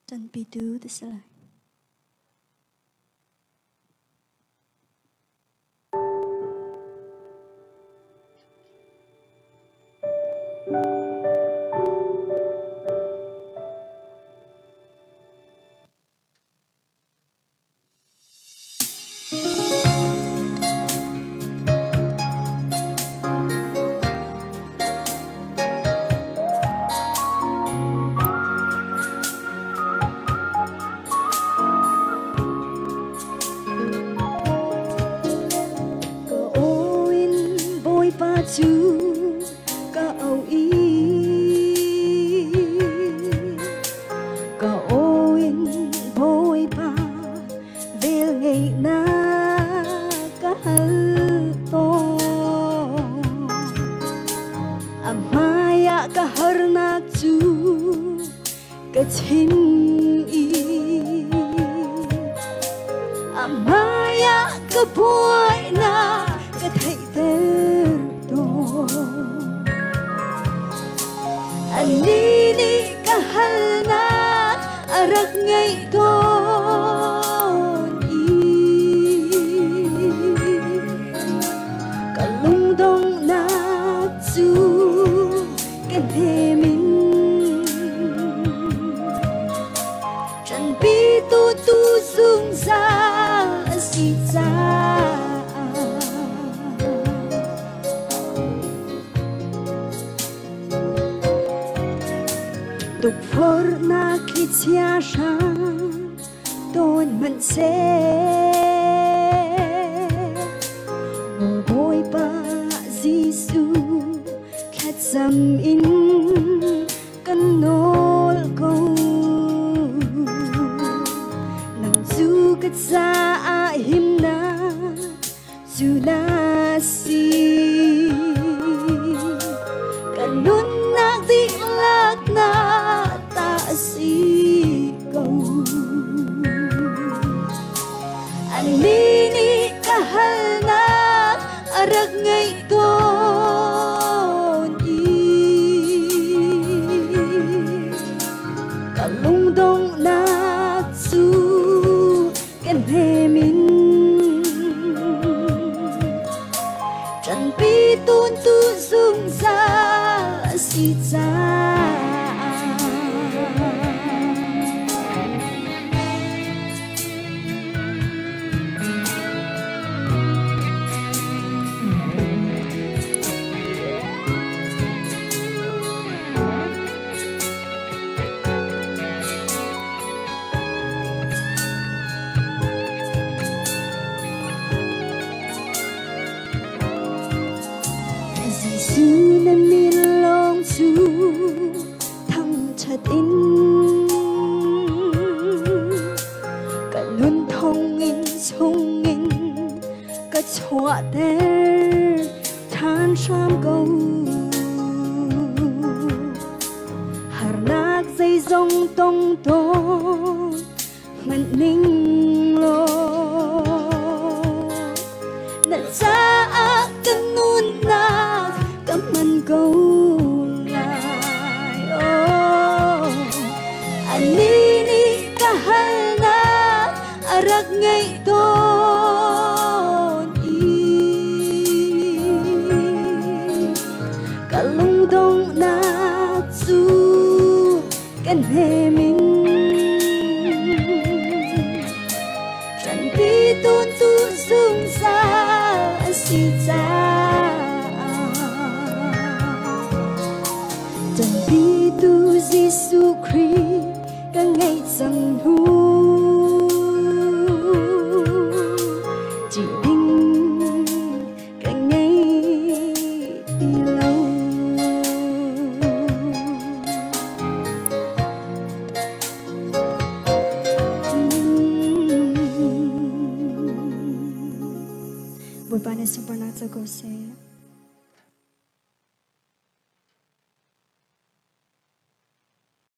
Trần Pi Tứ Tứ Sẽ Lại. Chú cả âu ý cả ôi bôi ba về ngày na cả hư to amaya cả har na chú cả chín y amaya cả bôi na cả thầy tên Anini kahalna arak ngay ton i kalung dong na chu ken he min chan pi tu tu sung sa si cha tục phở na khi chia sang tôi mình sẽ ngồi bôi ba Giêsu khát dầm in căn nỗi câu nằm du cất ra him na du na si căn luôn na đi lạc na si câu Anini kahalna arak ngay ton i kalung dong na chu ken he min chan pi tun tu sung sa si cha Giêsu nên mi long chu thăng chặt in cả luôn thông in cả chua tên than sam câu har nak dây dòng tông to mình ninh lo nãy xa cần nun na mình câu lại Anini kahalna arak ngay ton i kalung dong na chu ken he min chan pi tun tu sung sa si cha Trần Pi Tu Giêsu Christ cả ngày dần hu chỉ đinh cả ngày đi lâu Buổi ban này super nát cho cô sẽ